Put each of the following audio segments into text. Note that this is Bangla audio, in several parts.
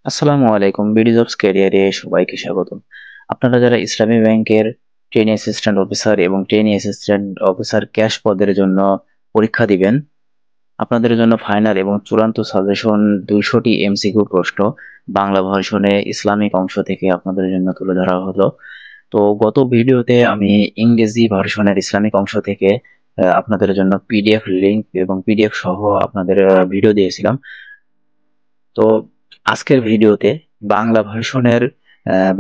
আসসালামু আলাইকুম। বিডি জবস ক্যারিয়ারে সবাইকে স্বাগতম। আপনারা যারা ইসলামী ব্যাংকের ট্রেনি অ্যাসিস্ট্যান্ট অফিসার এবং ট্রেনি অ্যাসিস্ট্যান্ট অফিসার ক্যাশ পদের জন্য পরীক্ষা দিবেন, আপনাদের জন্য ফাইনাল এবং চূড়ান্ত সাজেশন 200টি এমসিকিউ প্রশ্ন বাংলা ভার্সনে ইসলামিক অংশ থেকে আপনাদের জন্য তুলে ধরা হলো। তো গত ভিডিওতে আমি ইংরেজি ভার্সনের ইসলামিক অংশ থেকে আপনাদের জন্য পিডিএফ লিংক এবং পিডিএফ সহ আপনাদের ভিডিও দিয়েছিলাম। তো আজকের ভিডিওতে বাংলা ভার্সনের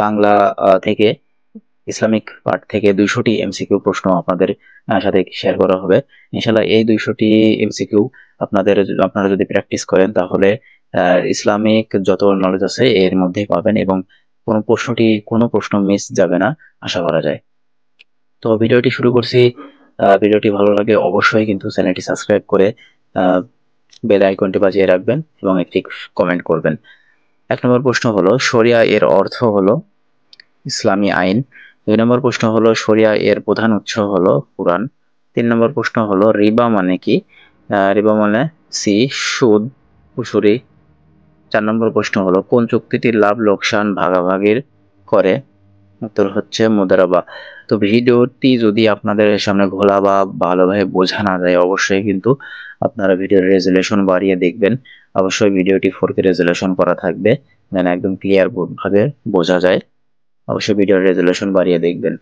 বাংলা থেকে ইসলামিক পার্ট থেকে 200টি এমসিকিউ প্রশ্ন আপনাদের সাথে শেয়ার করা হবে। ইনশাল্লাহ এই 200টি এমসিকিউ আপনারা যদি প্র্যাকটিস করেন তাহলে ইসলামিক যত নলেজ আছে এর মধ্যে পাবেন এবং কোনো প্রশ্ন মিস যাবে না আশা করা যায়। তো ভিডিওটি শুরু করছি। ভিডিওটি ভালো লাগে অবশ্যই কিন্তু চ্যানেলটি সাবস্ক্রাইব করে বেল আইকনটি বাজিয়ে রাখবেন এবং একটি কমেন্ট করবেন। 1 নম্বর প্রশ্ন হলো শরিয়া এর অর্থ হলো ইসলামী আইন। 2 নম্বর প্রশ্ন হলো শরিয়া এর প্রধান উৎস হলো কুরআন। 3 নম্বর প্রশ্ন হলো রিবা মানে কি? রিবা মানে সুদ, উসুরি। 4 নম্বর প্রশ্ন হলো কোন চুক্তিটির লাভ লোকসান ভাগাভাগির করে? উত্তর হচ্ছে মুদারাবা। তো ভিডিওটি যদি আপনাদের সামনে ঘোলা বা ভালোভাবে বোঝা না যায় অবশ্যই কিন্তু আপনারা ভিডিওর রেজুলেশন বাড়িয়ে দেখবেন। অবশ্যই ভিডিওটি 4K রেজুলেশন করা থাকবে যেন একদম ক্লিয়ার ভাবে বোঝা যায়। অবশ্যই ভিডিওর রেজুলেশন বাড়িয়ে দেখবেন।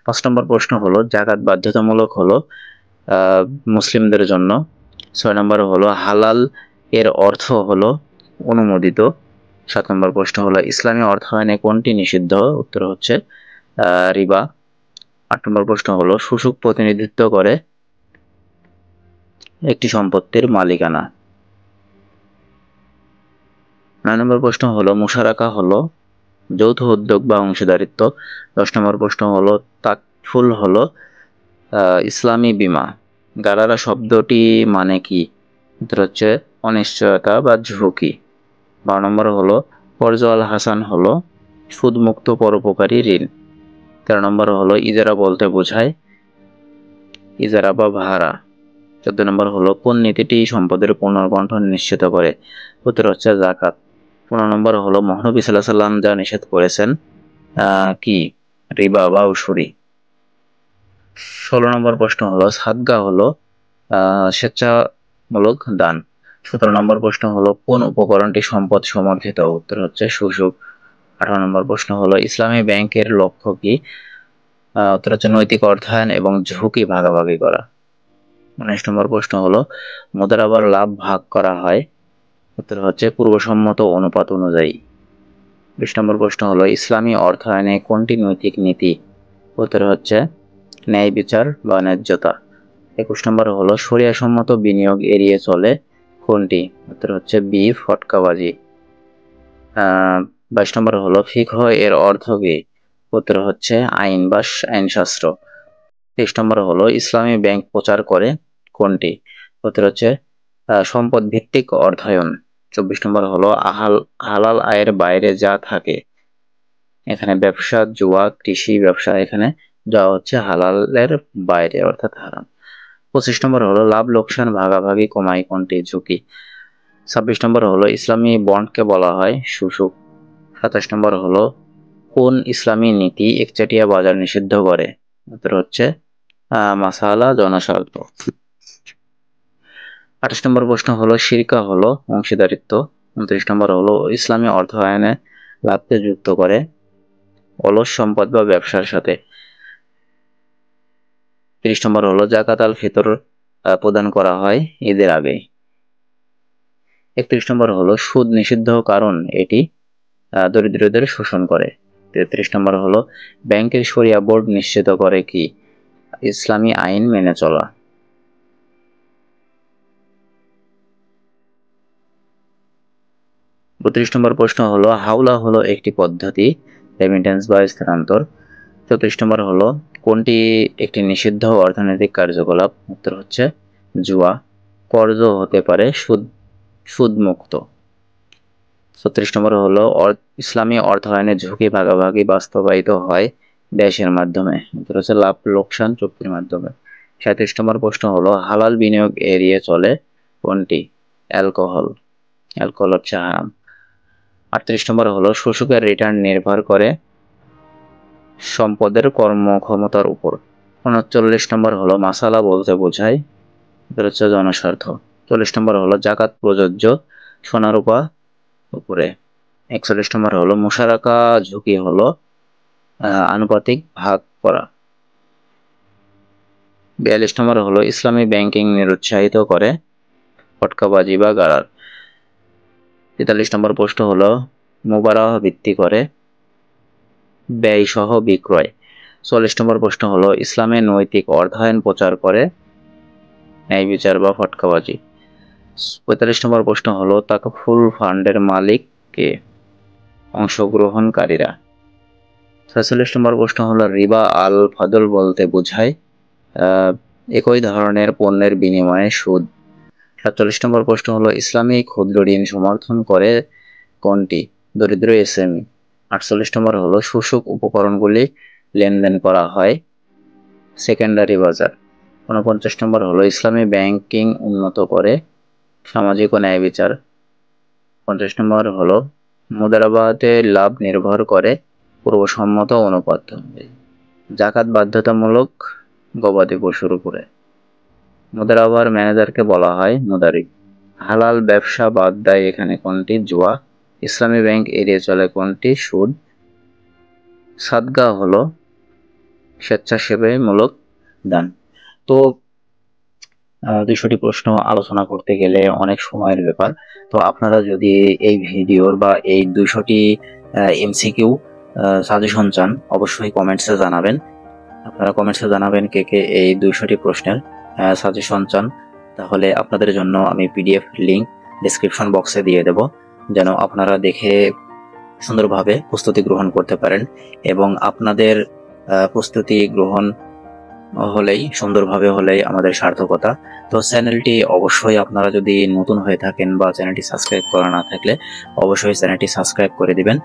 5 নম্বর প্রশ্ন হলো জাকাত বাধ্যতামূলক হলো আহ মুসলিমদের জন্য। 6 নম্বর হলো হালাল এর অর্থ হলো অনুমোদিত। 7 নম্বর প্রশ্ন হলো ইসলামী অর্থায়নে কোনটি নিষিদ্ধ? উত্তর হচ্ছে রিবা। 8 নম্বর প্রশ্ন হলো সূচক প্রতিনিধিত্ব করে একটি সম্পত্তির মালিকানা। 9 নম্বর প্রশ্ন হলো মুশারাকা হলো যৌথ উদ্যোগ বা অংশীদারিত্ব। 10 নম্বর প্রশ্ন হলো তাকফুল হলো ইসলামী বীমা। গারারা শব্দটি মানে কি? উত্তর হচ্ছে অনিশ্চয়তা বা ঝুঁকি। 12 নম্বর হলো ফরজ আল হাসান হলো সুদমুক্ত পরোপকারী ঋণ। 13 নম্বর হলো ইজারা বলতে বোঝায় ইজারা বা ভাড়া। 14 নম্বর হলো কোন নীতিটি সম্পদের পুনর্বন্টন নিশ্চিত করে? উত্তর হচ্ছে জাকাত। 15 নম্বর হলো মহানবী সাল্লাল্লাহু আলাইহি ওয়াসাল্লাম যা নিষেধ করেছেন কি? রিবা বা উসুরি। 16 নম্বর প্রশ্ন হলো সাদগা হলো স্বেচ্ছামূলক দান। 17 নম্বর প্রশ্ন হলো কোন উপকরণটি সম্পদ সমর্থিত? উত্তর হচ্ছে সূচক। 18 নম্বর প্রশ্ন হলো ইসলামী ব্যাংকের লক্ষ্য কি? উত্তর হচ্ছে নৈতিক অর্থায়ন এবং ঝুঁকি ভাগাভাগি করা। 19 নম্বর প্রশ্ন হলো মুদারাবার লাভ ভাগ করা হয়? উত্তর হচ্ছে পূর্বসম্মত অনুপাত অনুযায়ী। 20 নম্বর প্রশ্ন হলো ইসলামী অর্থায়নে কোনটি নৈতিক নীতি? উত্তর হচ্ছে ন্যায় বিচার বা ন্যায্যতা। 21 নম্বর হলো শরিয়াসম্মত বিনিয়োগ এড়িয়ে চলে কোনটি? উত্তর হচ্ছে বি ফটকাবাজি। 22 নম্বর হলো ফিকহ এর অর্থ কি? উত্তর হচ্ছে আইন বা আইনশাস্ত্র। 23 নম্বর হলো ইসলামী ব্যাংক প্রচার করে কোনটি? উত্তর হচ্ছে সম্পদ ভিত্তিক অর্থায়ন। 24 নম্বর হলো হালাল আয়ের বাইরে যা থাকে, এখানে ব্যবসা জুয়া কৃষি ব্যবসা, এখানে যা হচ্ছে হালালের বাইরে অর্থাৎ হারাম। 25 নম্বর হলো লাভ লোকসান ভাগাভাগি কমায় কোনটি? ঝুঁকি। 26 নম্বর হলো ইসলামী বন্ডকে বলা হয় সূচক। 27 নম্বর হলো কোন ইসলামী নীতি একচেটিয়া বাজার নিষিদ্ধ করে? উত্তর হচ্ছে মাসালা জনস্বার্থ। 28 নম্বর প্রশ্ন হলো শিরকা হলো অংশীদারিত্ব। 29 নম্বর হলো ইসলামী অর্থায়নে লাভকে যুক্ত করে অলস সম্পদ বা ব্যবসার সাথে। 30 নম্বর হলো জাকাত আল ফিতর প্রদান করা হয় ঈদের আগে। 31 নম্বর হলো সুদ নিষিদ্ধ কারণ এটি দরিদ্রদের শোষণ করে। 33 নম্বর হলো ব্যাংকের শরিয়া বোর্ড নিশ্চিত করে কি? ইসলামী আইন মেনে চলা। 32 নম্বর প্রশ্ন হলো হাওলা হলো একটি পদ্ধতি রেমিটেন্স বা স্থানান্তর। 34 নম্বর হলো কোনটি একটি নিষিদ্ধ অর্থনৈতিক কার্যকলাপ? উত্তর হচ্ছে জুয়া। কর্জ হতে পারে সুদ মুক্ত। 36 নম্বর হলো ইসলামী অর্থায়নে ঝুঁকি ভাগাভাগি বাস্তবায়িত হয় দেশের মাধ্যমে। উত্তর হচ্ছে লাভ লোকসান চুক্তির মাধ্যমে। 37 নম্বর প্রশ্ন হলো হালাল বিনিয়োগ এড়িয়ে চলে কোনটি? অ্যালকোহল। অ্যালকোহল হচ্ছে হারাম। 38 নম্বর হলো শোষকের রিটার্ন নির্ভর করে সম্পদের কর্মক্ষমতার উপর। 39 নম্বর হলো মাসালা বলতে বোঝায়, এটা হচ্ছে জনস্বার্থ। 40 নম্বর হলো জাকাত প্রযোজ্য সোনা রূপা উপরে। 41 নম্বর হলো মুশারাকা ঝুঁকি হলো আনুপাতিক ভাগ করা। 42 নম্বর হলো ইসলামী ব্যাংকিং নিরুৎসাহিত করে ফটকাবাজি বা গারার। 43 নম্বর প্রশ্ন হলো মুবারাহ ভিত্তি করে ব্যয় সহ বিক্রয়। 44 নম্বর প্রশ্ন হলো ইসলামে নৈতিক অর্থায়ন প্রচার করে ন্যায় বিচার বা ফটকাবাজি। 45 নম্বর প্রশ্ন হলো তাকাফুল ফান্ডের মালিক কে? অংশগ্রহণকারীরা। 46 নম্বর প্রশ্ন হলো রিবা আল ফাদল বলতে বোঝায় একই ধরনের পণ্যের বিনিময়ে সুদ। 47 নম্বর প্রশ্ন হলো ইসলামী ক্ষুদ্র ঋণ সমর্থন করে কোনটি? দরিদ্র এসএমই। 48 নম্বর হলো শোষক উপকরণগুলি লেনদেন করা হয় সেকেন্ডারি বাজার। 49 নম্বর হলো ইসলামী ব্যাংকিং উন্নত করে সামাজিক ও ন্যায় বিচার। 50 নম্বর হলো মুদারাবাতে লাভ নির্ভর করে পূর্বসম্মত অনুপাত। জাকাত বাধ্যতামূলক গবাদি পশুর উপরে। মুদারাবার ম্যানেজারকে বলা হয় মুদারিব। হালাল ব্যবসা বাদ দেয় এখানে কোনটি? জুয়া। ইসলামী ব্যাংক এড়িয়ে চলে কোনটি? সুদ। সাদগা হলো স্বেচ্ছাসেবামূলক দান। তো 200টি প্রশ্ন আলোচনা করতে গেলে অনেক সময়ের ব্যাপার। তো আপনারা যদি এই ভিডিওর বা এই 200টি এমসিকিউ সাজেশন চান অবশ্যই কমেন্টসে জানাবেন। আপনারা কমেন্টসে জানাবেন কে কে এই 200টি প্রশ্নের সাজেশন চান। তাহলে আপনাদের জন্য আমি পিডিএফ লিংক ডেসক্রিপশন বক্সে দিয়ে দেব, যেন আপনারা দেখে সুন্দরভাবে প্রস্তুতি গ্রহণ করতে পারেন। এবং আপনাদের প্রস্তুতি গ্রহণ হলেই সুন্দরভাবে হলেই আমাদের সার্থকতা। তো চ্যানেলটি অবশ্যই আপনারা যদি নতুন হয়ে থাকেন বা চ্যানেলটি সাবস্ক্রাইব করা না থাকলে অবশ্যই চ্যানেলটি সাবস্ক্রাইব করে দিবেন।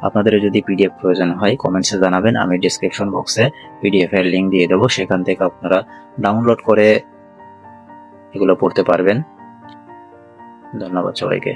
আপনাদের যদি পিডিএফ প্রয়োজন হয় কমেন্টসে জানাবেন, আমি ডেসক্রিপশন বক্সে পিডিএফ এর লিংক দিয়ে দেবো, সেখান থেকে আপনারা ডাউনলোড করে এগুলো পড়তে পারবেন। ধন্যবাদ সবাইকে।